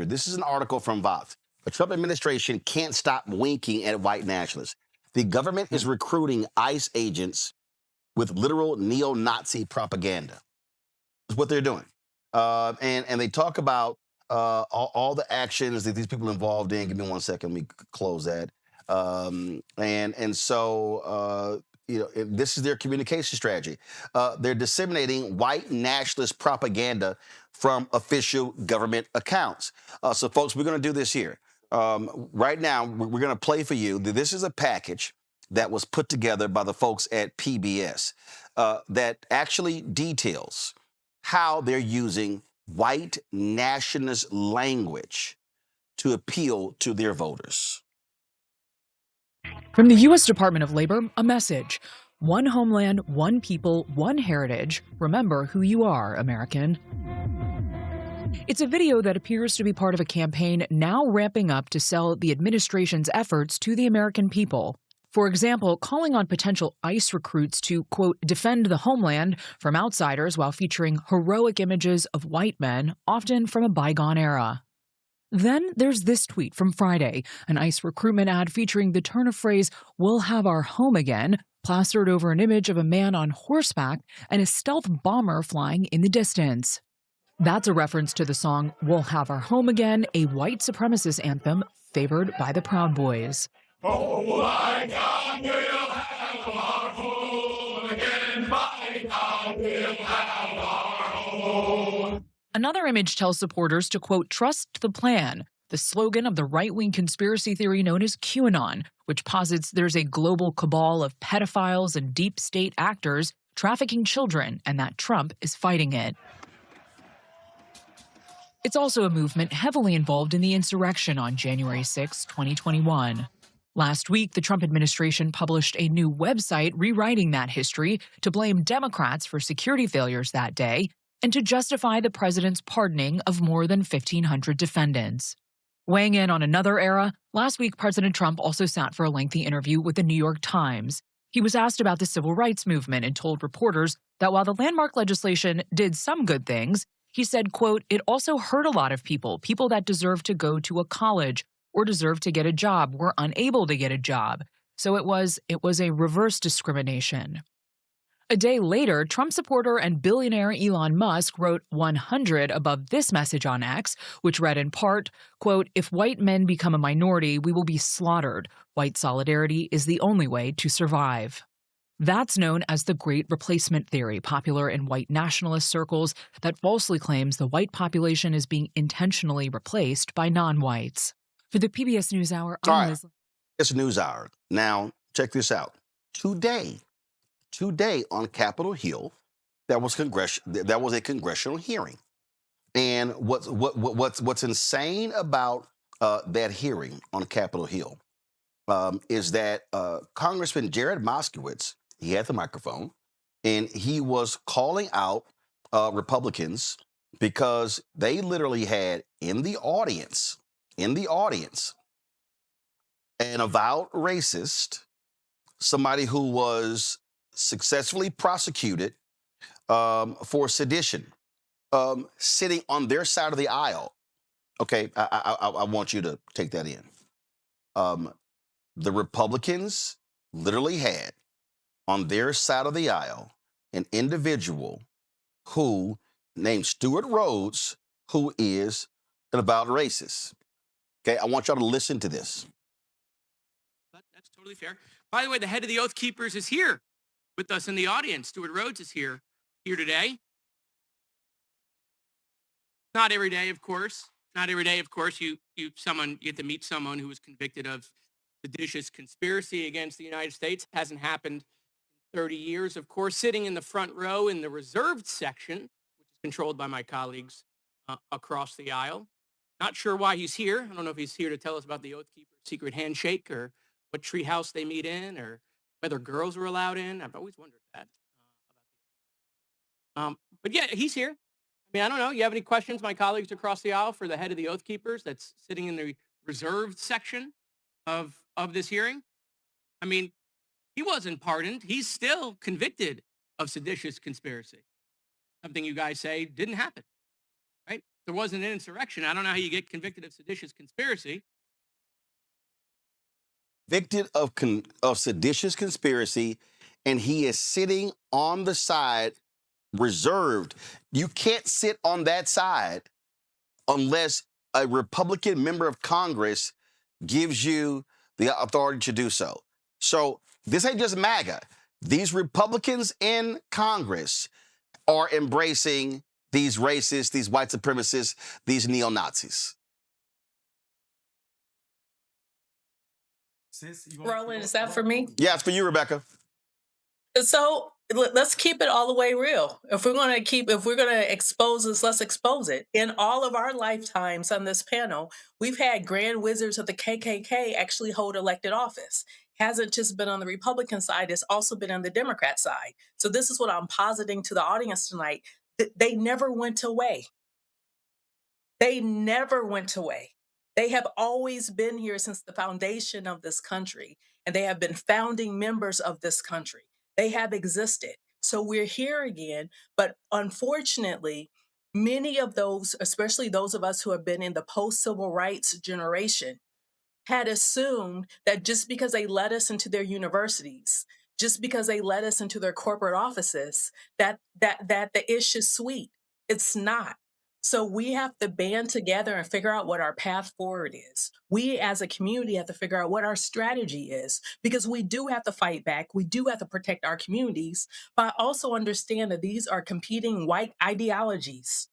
This is an article from Vox. The Trump administration can't stop winking at white nationalists. The government is recruiting ICE agents with literal neo-Nazi propaganda. That's what they're doing. And they talk about all the actions that these people involved in. Give me 1 second. Let me close that. This is their communication strategy. They're disseminating white nationalist propaganda from official government accounts. So, folks, we're going to do this here. Right now, we're going to play for you. This is a package that was put together by the folks at PBS that actually details how they're using white nationalist language to appeal to their voters. From the U.S. Department of Labor, a message. One homeland, one people, one heritage. Remember who you are, American. It's a video that appears to be part of a campaign now ramping up to sell the administration's efforts to the American people. For example, calling on potential ICE recruits to, quote, defend the homeland from outsiders while featuring heroic images of white men, often from a bygone era. Then there's this tweet from Friday, an ICE recruitment ad featuring the turn of phrase, "We'll have our home again," plastered over an image of a man on horseback and a stealth bomber flying in the distance. That's a reference to the song "We'll Have Our Home Again," a white supremacist anthem favored by the Proud Boys. Oh my God, we'll have our home again. My God, we'll have our home. Another image tells supporters to, quote, trust the plan, the slogan of the right-wing conspiracy theory known as QAnon, which posits there's a global cabal of pedophiles and deep state actors trafficking children and that Trump is fighting it. It's also a movement heavily involved in the insurrection on January 6, 2021. Last week, the Trump administration published a new website rewriting that history to blame Democrats for security failures that day and to justify the president's pardoning of more than 1,500 defendants. Weighing in on another era, last week President Trump also sat for a lengthy interview with the New York Times. He was asked about the civil rights movement and told reporters that while the landmark legislation did some good things, he said, quote, it also hurt a lot of people that deserve to go to a college or deserve to get a job were unable to get a job. So it was a reverse discrimination. A day later, Trump supporter and billionaire Elon Musk wrote 100 above this message on X, which read in part, quote, if white men become a minority, we will be slaughtered. White solidarity is the only way to survive. That's known as the Great Replacement Theory, popular in white nationalist circles that falsely claims the white population is being intentionally replaced by non-whites. For the PBS NewsHour, I'm Liz. It's NewsHour. Now, check this out. Today on Capitol Hill, that was a congressional hearing, and what's insane about that hearing on Capitol Hill is that Congressman Jared Moskowitz, he had the microphone, and he was calling out Republicans because they literally had in the audience an avowed racist, somebody who was successfully prosecuted for sedition, sitting on their side of the aisle. Okay, I want you to take that in. The Republicans literally had on their side of the aisle an individual who named Stuart Rhodes, who is an avowed racist. Okay, I want y'all to listen to this. That's totally fair. By the way, the head of the Oath Keepers is here with us in the audience. Stuart Rhodes is here today. Not every day, of course. Not every day, of course, you get to meet someone who was convicted of seditious conspiracy against the United States. Hasn't happened in 30 years, of course. Sitting in the front row in the reserved section, which is controlled by my colleagues across the aisle. Not sure why he's here. I don't know if he's here to tell us about the Oath Keepers secret handshake or what treehouse they meet in or whether girls were allowed in. I've always wondered that. But yeah, he's here. I mean, I don't know. You have any questions, my colleagues across the aisle, for the head of the Oath Keepers that's sitting in the reserved section of this hearing? I mean, he wasn't pardoned. He's still convicted of seditious conspiracy. Something you guys say didn't happen, right? There wasn't an insurrection. I don't know how you get convicted of seditious conspiracy. Convicted of seditious conspiracy, and he is sitting on the side reserved. You can't sit on that side unless a Republican member of Congress gives you the authority to do so. So this ain't just MAGA. These Republicans in Congress are embracing these racists, these white supremacists, these neo-Nazis. Roland, is that for me? Yeah, it's for you, Rebecca. So let's keep it all the way real. If we're going to expose this, let's expose it. In all of our lifetimes on this panel, we've had grand wizards of the KKK actually hold elected office. Hasn't just been on the Republican side, it's also been on the Democrat side. So this is what I'm positing to the audience tonight. They never went away. They never went away. They have always been here since the foundation of this country, and they have been founding members of this country. They have existed. So we're here again, but unfortunately, many of those, especially those of us who have been in the post-civil rights generation, had assumed that just because they let us into their universities, just because they let us into their corporate offices, that the issue's sweet. It's not. So we have to band together and figure out what our path forward is. We as a community have to figure out what our strategy is, because we do have to fight back. We do have to protect our communities, but also understand that these are competing white ideologies.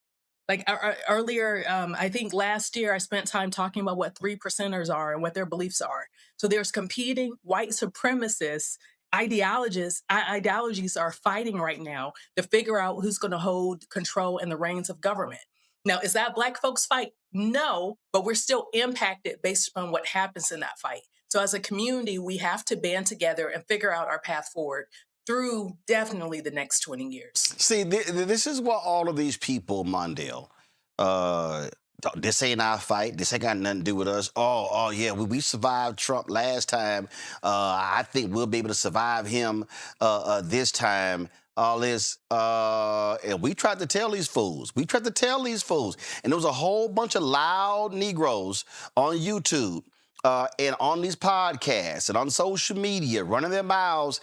Like earlier, I think last year I spent time talking about what 3%ers are and what their beliefs are. So there's competing white supremacist ideologies are fighting right now to figure out who's going to hold control and the reins of government. Now, is that Black folks' fight? No, but we're still impacted based on what happens in that fight. So as a community, we have to band together and figure out our path forward through definitely the next 20 years. See, this is what all of these people, Mondale, this ain't our fight. This ain't got nothing to do with us. Oh yeah, we survived Trump last time. I think we'll be able to survive him this time. All this, and we tried to tell these fools. And there was a whole bunch of loud Negroes on YouTube and on these podcasts and on social media running their mouths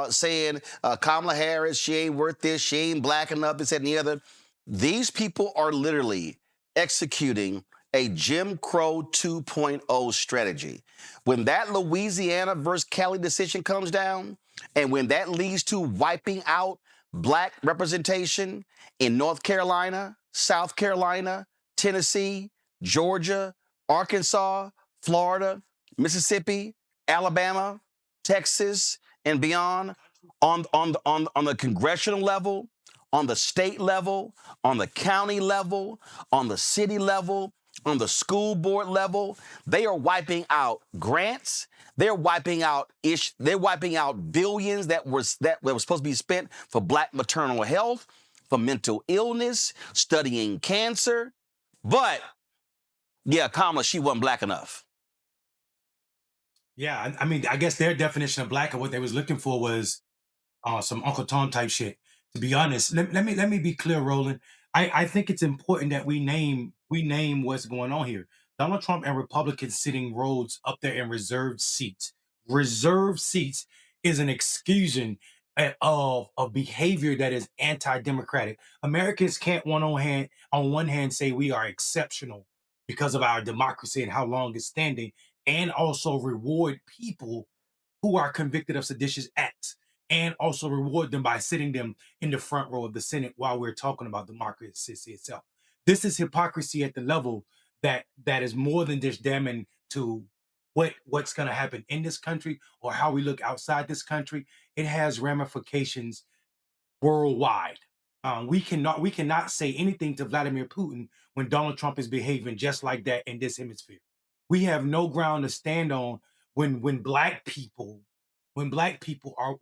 saying Kamala Harris, she ain't worth this, she ain't black enough, this, that, and the other. These people are literally executing a Jim Crow 2.0 strategy. When that Louisiana versus Cali decision comes down, and when that leads to wiping out black representation in North Carolina, South Carolina, Tennessee, Georgia, Arkansas, Florida, Mississippi, Alabama, Texas, and beyond, on the congressional level, on the state level, on the county level, on the city level, on the school board level, they are wiping out grants. They're wiping out billions that was supposed to be spent for black maternal health, for mental illness, studying cancer. But yeah, Kamala, she wasn't black enough. Yeah, I mean, I guess their definition of black and what they was looking for was some Uncle Tom type shit. To be honest, let me be clear, Roland. I think it's important that we name what's going on here. Donald Trump and Republicans sitting roads up there in reserved seats. Reserved seats is an exclusion of behavior that is anti-democratic. Americans can't on one hand say we are exceptional because of our democracy and how long it's standing, and also reward people who are convicted of seditious acts, and also reward them by sitting them in the front row of the Senate while we're talking about democracy itself. This is hypocrisy at the level that is more than just damning to what's going to happen in this country or how we look outside this country. It has ramifications worldwide. We cannot say anything to Vladimir Putin when Donald Trump is behaving just like that in this hemisphere. We have no ground to stand on when black people are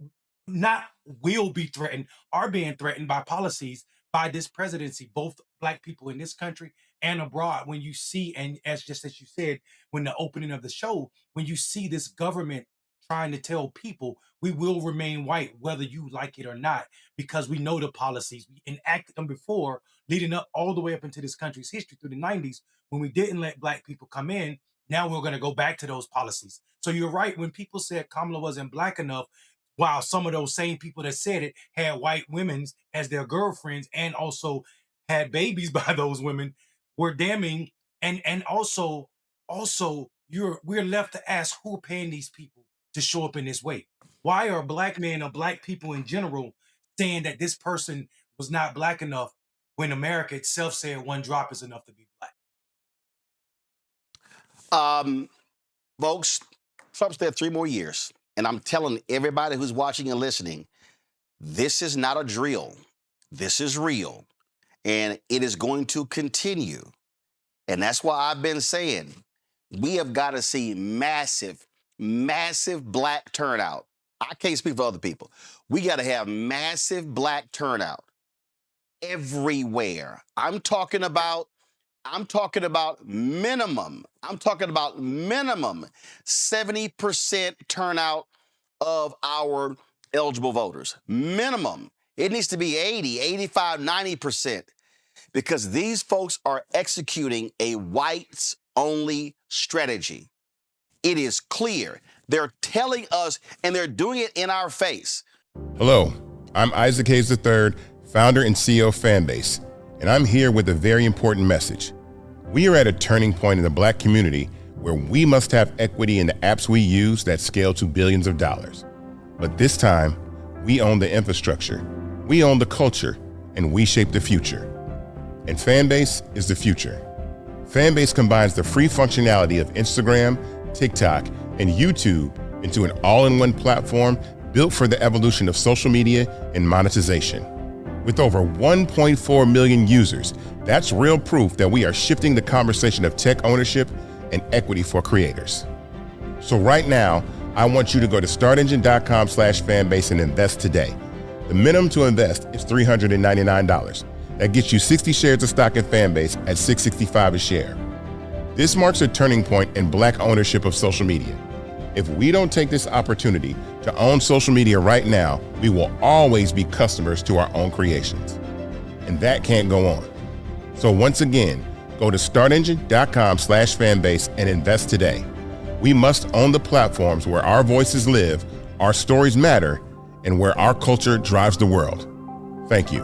not will be threatened, are being threatened by policies by this presidency, both black people in this country and abroad. When you see, and as you said, when the opening of the show, when you see this government trying to tell people we will remain white whether you like it or not, because we know the policies. We enacted them before, leading up all the way up into this country's history through the 90s when we didn't let Black people come in. Now we're going to go back to those policies. So you're right. When people said Kamala wasn't Black enough, while some of those same people that said it had white women as their girlfriends and also had babies by those women, were damning. And also we're left to ask who are paying these people to show up in this way. Why are Black men or Black people in general saying that this person was not Black enough when America itself said one drop is enough to be Black? Folks, Trump's there 3 more years. And I'm telling everybody who's watching and listening, this is not a drill. This is real. And it is going to continue. And that's why I've been saying we have got to see massive, massive Black turnout. I can't speak for other people. We got to have massive Black turnout everywhere. I'm talking about minimum 70% turnout of our eligible voters. Minimum. It needs to be 80, 85, 90%, because these folks are executing a whites-only strategy. It is clear. They're telling us, and they're doing it in our face. Hello, I'm Isaac Hayes III, founder and CEO of Fanbase, and I'm here with a very important message. We are at a turning point in the Black community where we must have equity in the apps we use that scale to billions of dollars. But this time, we own the infrastructure, we own the culture, and we shape the future. And Fanbase is the future. Fanbase combines the free functionality of Instagram, TikTok, and YouTube into an all-in-one platform built for the evolution of social media and monetization. With over 1.4 million users, that's real proof that we are shifting the conversation of tech ownership and equity for creators. So right now, I want you to go to startengine.com/fanbase and invest today. The minimum to invest is $399. That gets you 60 shares of stock in Fanbase at $665 a share. This marks a turning point in Black ownership of social media. If we don't take this opportunity to own social media right now, we will always be customers to our own creations. And that can't go on. So once again, go to startengine.com/fanbase and invest today. We must own the platforms where our voices live, our stories matter, and where our culture drives the world. Thank you.